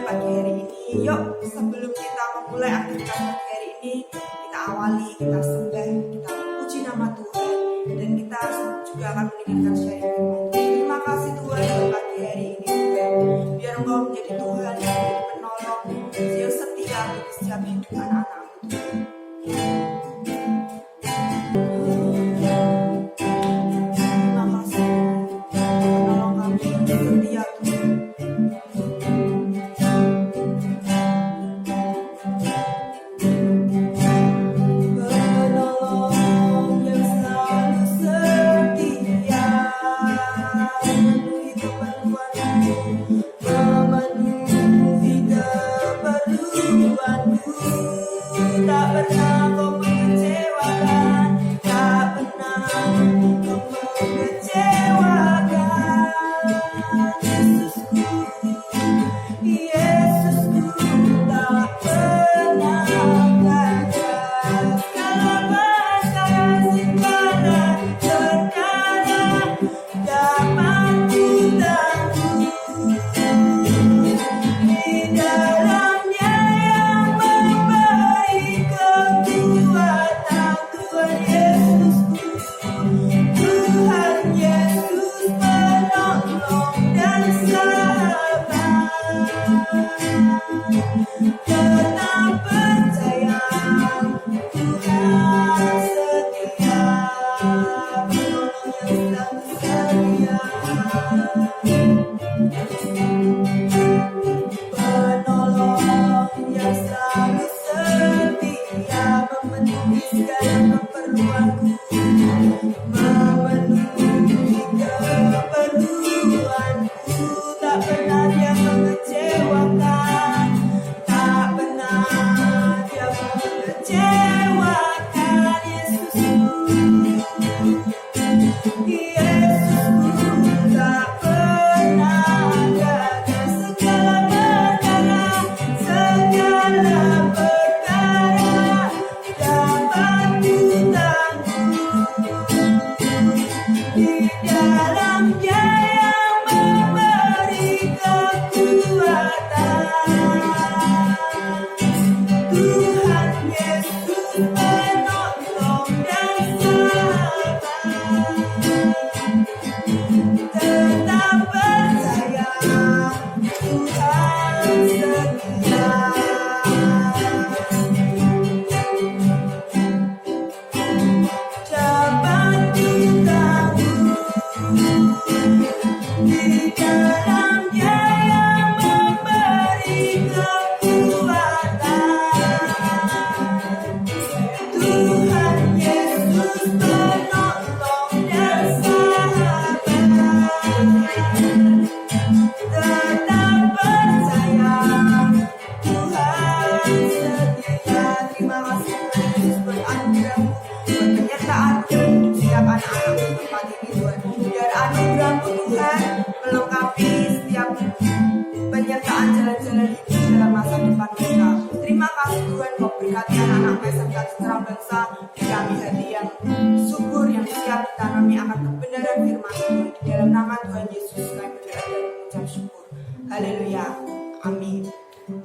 pagi hari ini. Yuk, sebelum kita memulai aktivitas pagi hari ini, kita awali, kita sembah, kita puji nama Tuhan, dan kita juga akan mendengarkan sharing firman. Terima kasih Tuhan untuk pagi hari ini Tuhan. Biar Engkau menjadi Tuhan yang menjadi penolong, yang setia bagi setiap hidup anak-anak-Mu Tuhan.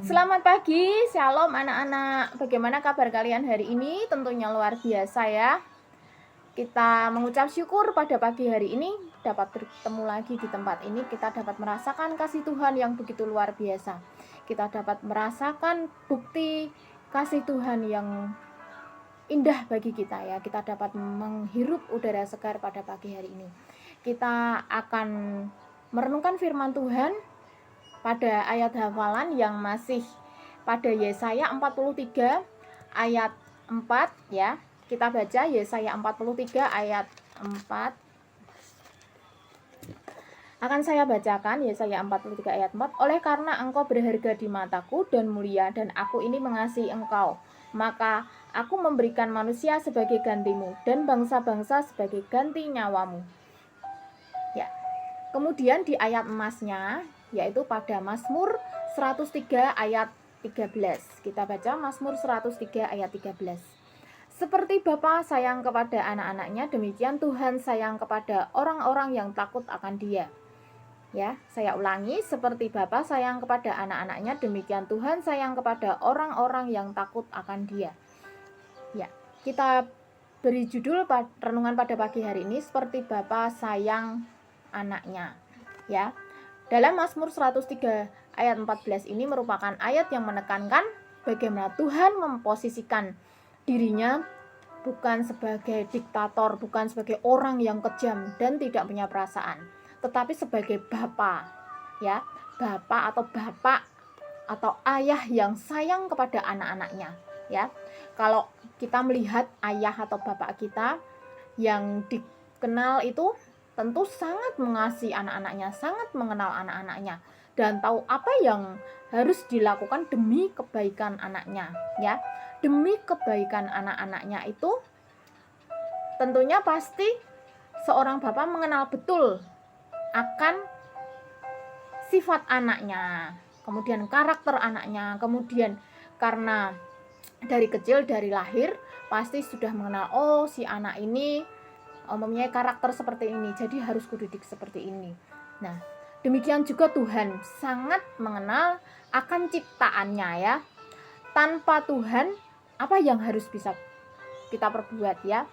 Selamat pagi, shalom anak-anak. Bagaimana kabar kalian hari ini? Tentunya luar biasa ya. Kita mengucap syukur pada pagi hari ini dapat bertemu lagi di tempat ini. Kita dapat merasakan kasih Tuhan yang begitu luar biasa. Kita dapat merasakan bukti kasih Tuhan yang indah bagi kita ya. Kita dapat menghirup udara segar pada pagi hari ini. Kita akan merenungkan firman Tuhan pada ayat hafalan yang masih pada Yesaya 43 ayat 4 ya. Kita baca Yesaya 43 ayat 4. Akan saya bacakan Yesaya 43 ayat 4. Oleh karena engkau berharga di mataku dan mulia, dan aku ini mengasihi engkau, maka aku memberikan manusia sebagai gantimu dan bangsa-bangsa sebagai ganti nyawamu. Ya. Kemudian di ayat emasnya, yaitu pada Mazmur 103 ayat 13. Kita baca Mazmur 103 ayat 13. Seperti Bapa sayang kepada anak-anaknya, demikian Tuhan sayang kepada orang-orang yang takut akan Dia. Ya, saya ulangi, seperti Bapa sayang kepada anak-anaknya, demikian Tuhan sayang kepada orang-orang yang takut akan Dia. Ya, kita beri judul renungan pada pagi hari ini, seperti Bapa sayang anaknya. Ya, dalam Mazmur 103 ayat 14 ini merupakan ayat yang menekankan bagaimana Tuhan memposisikan dirinya bukan sebagai diktator, bukan sebagai orang yang kejam dan tidak punya perasaan, tetapi sebagai Bapa, ya, Bapa atau ayah yang sayang kepada anak-anaknya, ya. Kalau kita melihat ayah atau bapak kita yang dikenal itu tentu sangat mengasihi anak-anaknya, sangat mengenal anak-anaknya dan tahu apa yang harus dilakukan demi kebaikan anaknya, ya. Demi kebaikan anak-anaknya itu tentunya pasti seorang bapak mengenal betul akan sifat anaknya, kemudian karakter anaknya, kemudian karena dari kecil, dari lahir pasti sudah mengenal, oh si anak ini mempunyai karakter seperti ini, jadi harus kudidik seperti ini. Nah, demikian juga Tuhan sangat mengenal akan ciptaannya, ya. Tanpa Tuhan, apa yang harus bisa kita perbuat, ya?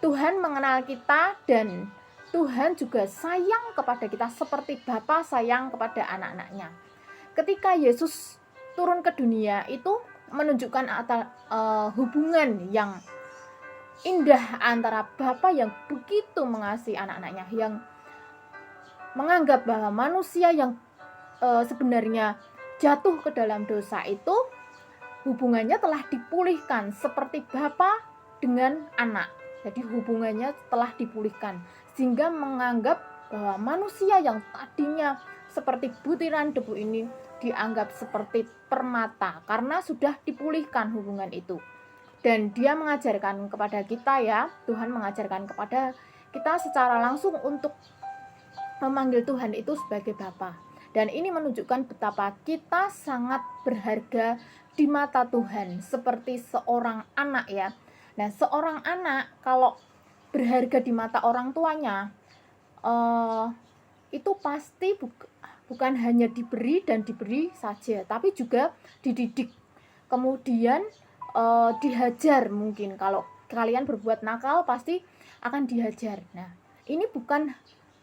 Tuhan mengenal kita dan Tuhan juga sayang kepada kita seperti Bapa sayang kepada anak-anaknya. Ketika Yesus turun ke dunia itu menunjukkan hubungan yang indah antara Bapa yang begitu mengasihi anak-anaknya, yang menganggap bahwa manusia yang sebenarnya jatuh ke dalam dosa itu hubungannya telah dipulihkan seperti Bapa dengan anak. Jadi hubungannya telah dipulihkan sehingga menganggap bahwa manusia yang tadinya seperti butiran debu ini dianggap seperti permata karena sudah dipulihkan hubungan itu. Dan Dia mengajarkan kepada kita, ya, Tuhan mengajarkan kepada kita secara langsung untuk memanggil Tuhan itu sebagai Bapa. Dan ini menunjukkan betapa kita sangat berharga di mata Tuhan seperti seorang anak, ya. Nah, seorang anak kalau berharga di mata orang tuanya, itu pasti bukan hanya diberi dan diberi saja, tapi juga dididik. Kemudian dihajar, mungkin kalau kalian berbuat nakal pasti akan dihajar. Nah, ini bukan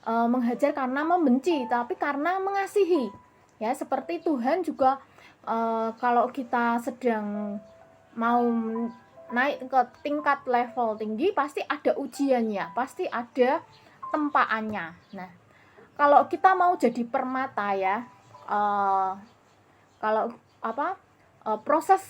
menghajar karena membenci, tapi karena mengasihi. Ya, seperti Tuhan juga kalau kita sedang mau naik ke tingkat level tinggi pasti ada ujiannya, pasti ada tempaannya. Nah, kalau kita mau jadi permata, ya, proses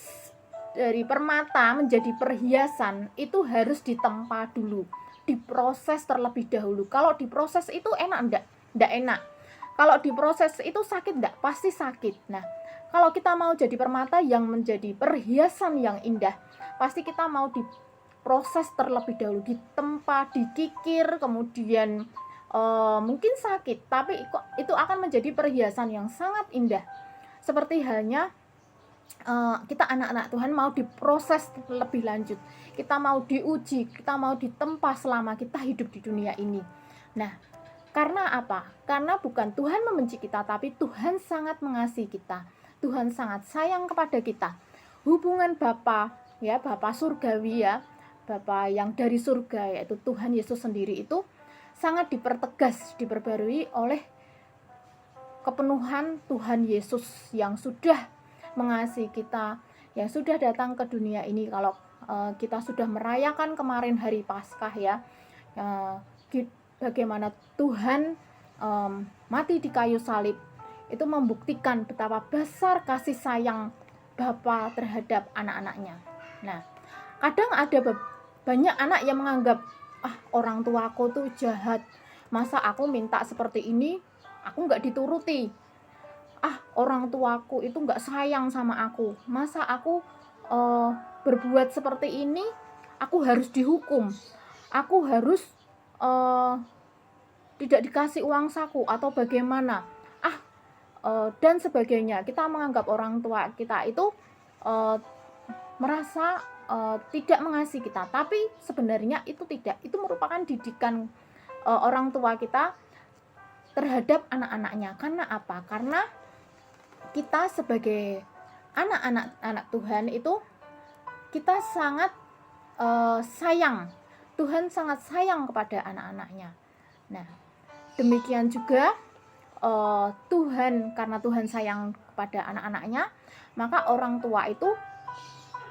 dari permata menjadi perhiasan itu harus ditempa dulu, diproses terlebih dahulu. Kalau diproses itu enak enggak enak. Kalau diproses itu sakit enggak? Pasti sakit. Nah, kalau kita mau jadi permata yang menjadi perhiasan yang indah, pasti kita mau diproses terlebih dahulu, ditempa, dikikir, kemudian mungkin sakit, tapi itu akan menjadi perhiasan yang sangat indah. Seperti halnya kita anak-anak Tuhan mau diproses lebih lanjut, kita mau diuji, kita mau ditempa selama kita hidup di dunia ini. Nah, karena apa? Karena bukan Tuhan membenci kita, tapi Tuhan sangat mengasihi kita. Tuhan sangat sayang kepada kita. Hubungan Bapa, ya, Bapa surgawi, ya, Bapa yang dari surga, yaitu Tuhan Yesus sendiri, itu sangat dipertegas, diperbarui oleh kepenuhan Tuhan Yesus yang sudah mengasihi kita, yang sudah datang ke dunia ini. Kalau kita sudah merayakan kemarin hari Paskah, ya, bagaimana Tuhan mati di kayu salib itu membuktikan betapa besar kasih sayang Bapa terhadap anak-anaknya. Nah, kadang ada banyak anak yang menganggap, orang tuaku tuh jahat, masa aku minta seperti ini aku nggak dituruti, orang tuaku itu nggak sayang sama aku, masa aku berbuat seperti ini aku harus dihukum, aku harus tidak dikasih uang saku atau bagaimana, dan sebagainya. Kita menganggap orang tua kita itu merasa tidak mengasihi kita, tapi sebenarnya itu tidak. Itu merupakan didikan orang tua kita terhadap anak-anaknya. Karena apa? Karena kita sebagai anak Tuhan itu kita sangat sayang. Tuhan sangat sayang kepada anak-anaknya. Nah, demikian juga Tuhan, karena Tuhan sayang kepada anak-anaknya, maka orang tua itu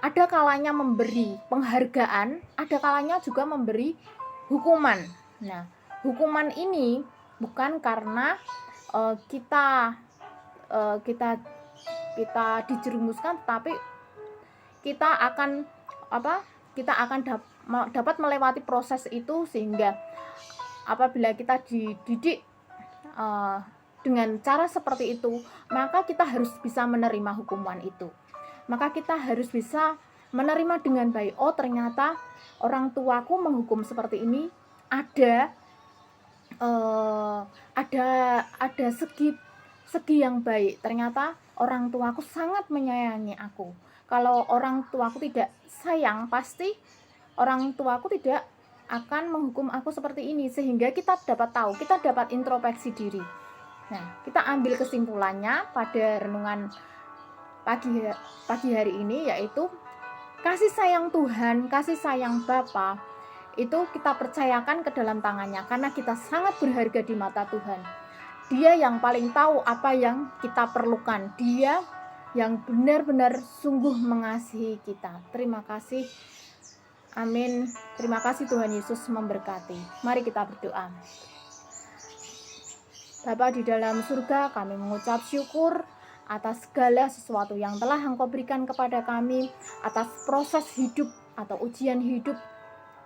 ada kalanya memberi penghargaan, ada kalanya juga memberi hukuman. Nah, hukuman ini bukan karena kita dijerumuskan, tapi kita akan dapat melewati proses itu, sehingga apabila kita dididik dengan cara seperti itu, maka kita harus bisa menerima hukuman itu. Maka kita harus bisa menerima dengan baik. Oh, ternyata orang tuaku menghukum seperti ini, ada segi yang baik. Ternyata orang tuaku sangat menyayangi aku. Kalau orang tuaku tidak sayang, pasti orang tuaku tidak akan menghukum aku seperti ini. Sehingga kita dapat tahu, kita dapat introspeksi diri. Nah, kita ambil kesimpulannya pada renungan pagi hari ini, yaitu kasih sayang Tuhan, kasih sayang Bapa itu kita percayakan ke dalam tangannya, karena kita sangat berharga di mata Tuhan. Dia yang paling tahu apa yang kita perlukan. Dia yang benar-benar sungguh mengasihi kita. Terima kasih. Amin. Terima kasih, Tuhan Yesus memberkati. Mari kita berdoa. Bapa di dalam surga, kami mengucap syukur atas segala sesuatu yang telah Engkau berikan kepada kami, atas proses hidup atau ujian hidup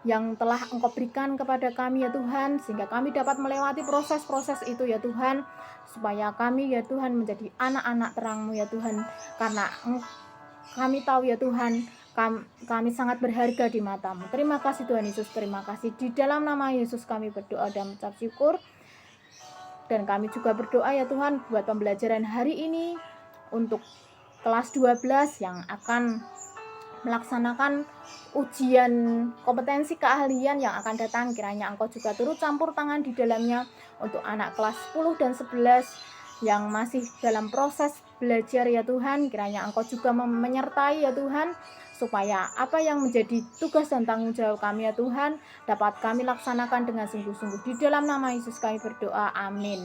yang telah Engkau berikan kepada kami ya Tuhan, sehingga kami dapat melewati proses-proses itu ya Tuhan, supaya kami ya Tuhan menjadi anak-anak terang-Mu ya Tuhan, karena kami tahu ya Tuhan, kami sangat berharga di mata-Mu. Terima kasih Tuhan Yesus, terima kasih. Di dalam nama Yesus kami berdoa dan mengucap syukur. Dan kami juga berdoa ya Tuhan buat pembelajaran hari ini untuk kelas 12 yang akan melaksanakan ujian kompetensi keahlian yang akan datang. Kiranya Engkau juga turut campur tangan di dalamnya untuk anak kelas 10 dan 11 yang masih dalam proses belajar ya Tuhan. Kiranya Engkau juga menyertai ya Tuhan, supaya apa yang menjadi tugas dan tanggung jawab kami ya Tuhan dapat kami laksanakan dengan sungguh-sungguh. Di dalam nama Yesus kami berdoa, amin.